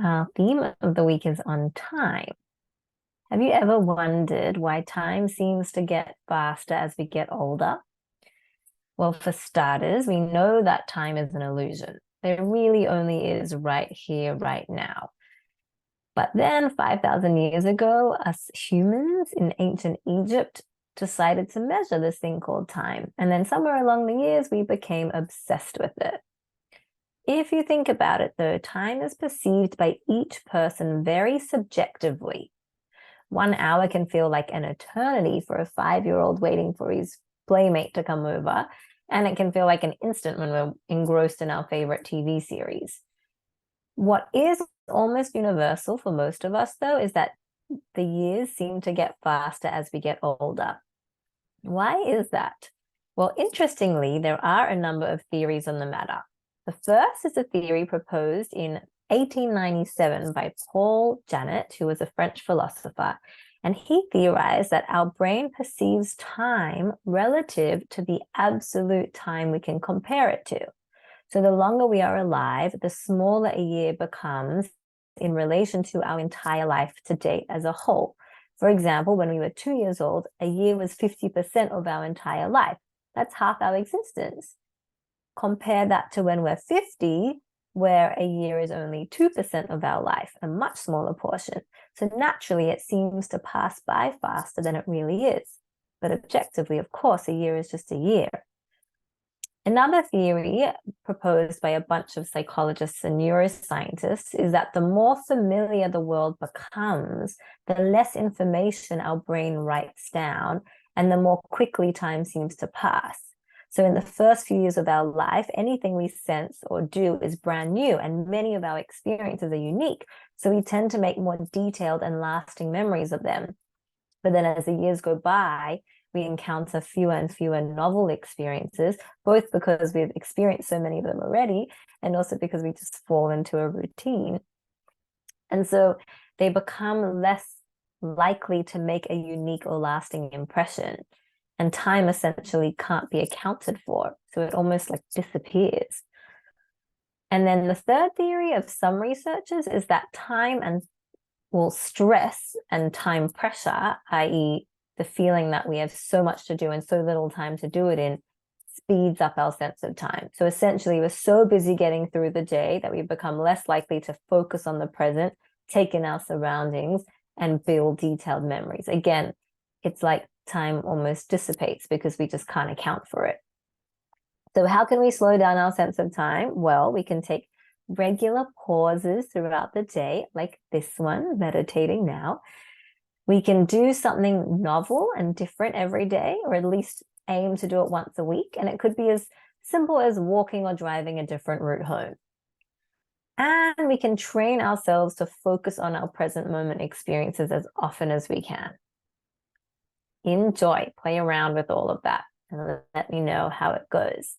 Our theme of the week is on time. Have you ever wondered why time seems to get faster as we get older? Well, for starters, we know that time is an illusion. There really only is right here, right now. But then 5,000 years ago, us humans in ancient Egypt decided to measure this thing called time. And then somewhere along the years, we became obsessed with it. If you think about it, though, time is perceived by each person very subjectively. 1 hour can feel like an eternity for a 5-year-old waiting for his playmate to come over, and it can feel like an instant when we're engrossed in our favorite TV series. What is almost universal for most of us, though, is that the years seem to get faster as we get older. Why is that? Well, interestingly, there are a number of theories on the matter. The first is a theory proposed in 1897 by Paul Janet, who was a French philosopher, and he theorized that our brain perceives time relative to the absolute time we can compare it to. So the longer we are alive, the smaller a year becomes in relation to our entire life to date as a whole. For example, when we were 2 years old, a year was 50% of our entire life. That's half our existence. Compare that to when we're 50, where a year is only 2% of our life, a much smaller portion. So naturally, it seems to pass by faster than it really is. But objectively, of course, a year is just a year. Another theory proposed by a bunch of psychologists and neuroscientists is that the more familiar the world becomes, the less information our brain writes down, and the more quickly time seems to pass. So in the first few years of our life, anything we sense or do is brand new, and many of our experiences are unique. So we tend to make more detailed and lasting memories of them. But then as the years go by, we encounter fewer and fewer novel experiences, both because we've experienced so many of them already, and also because we just fall into a routine. And so they become less likely to make a unique or lasting impression. And time essentially can't be accounted for. So it almost like disappears. And then the third theory of some researchers is that time and stress and time pressure, i.e., the feeling that we have so much to do and so little time to do it in, speeds up our sense of time. So essentially, we're so busy getting through the day that we become less likely to focus on the present, take in our surroundings, and build detailed memories. Again, it's like time almost dissipates because we just can't account for it. So how can we slow down our sense of time? Well, we can take regular pauses throughout the day, like this one, meditating now. We can do something novel and different every day, or at least aim to do it once a week. And it could be as simple as walking or driving a different route home. And we can train ourselves to focus on our present moment experiences as often as we can. Enjoy, play around with all of that, and let me know how it goes.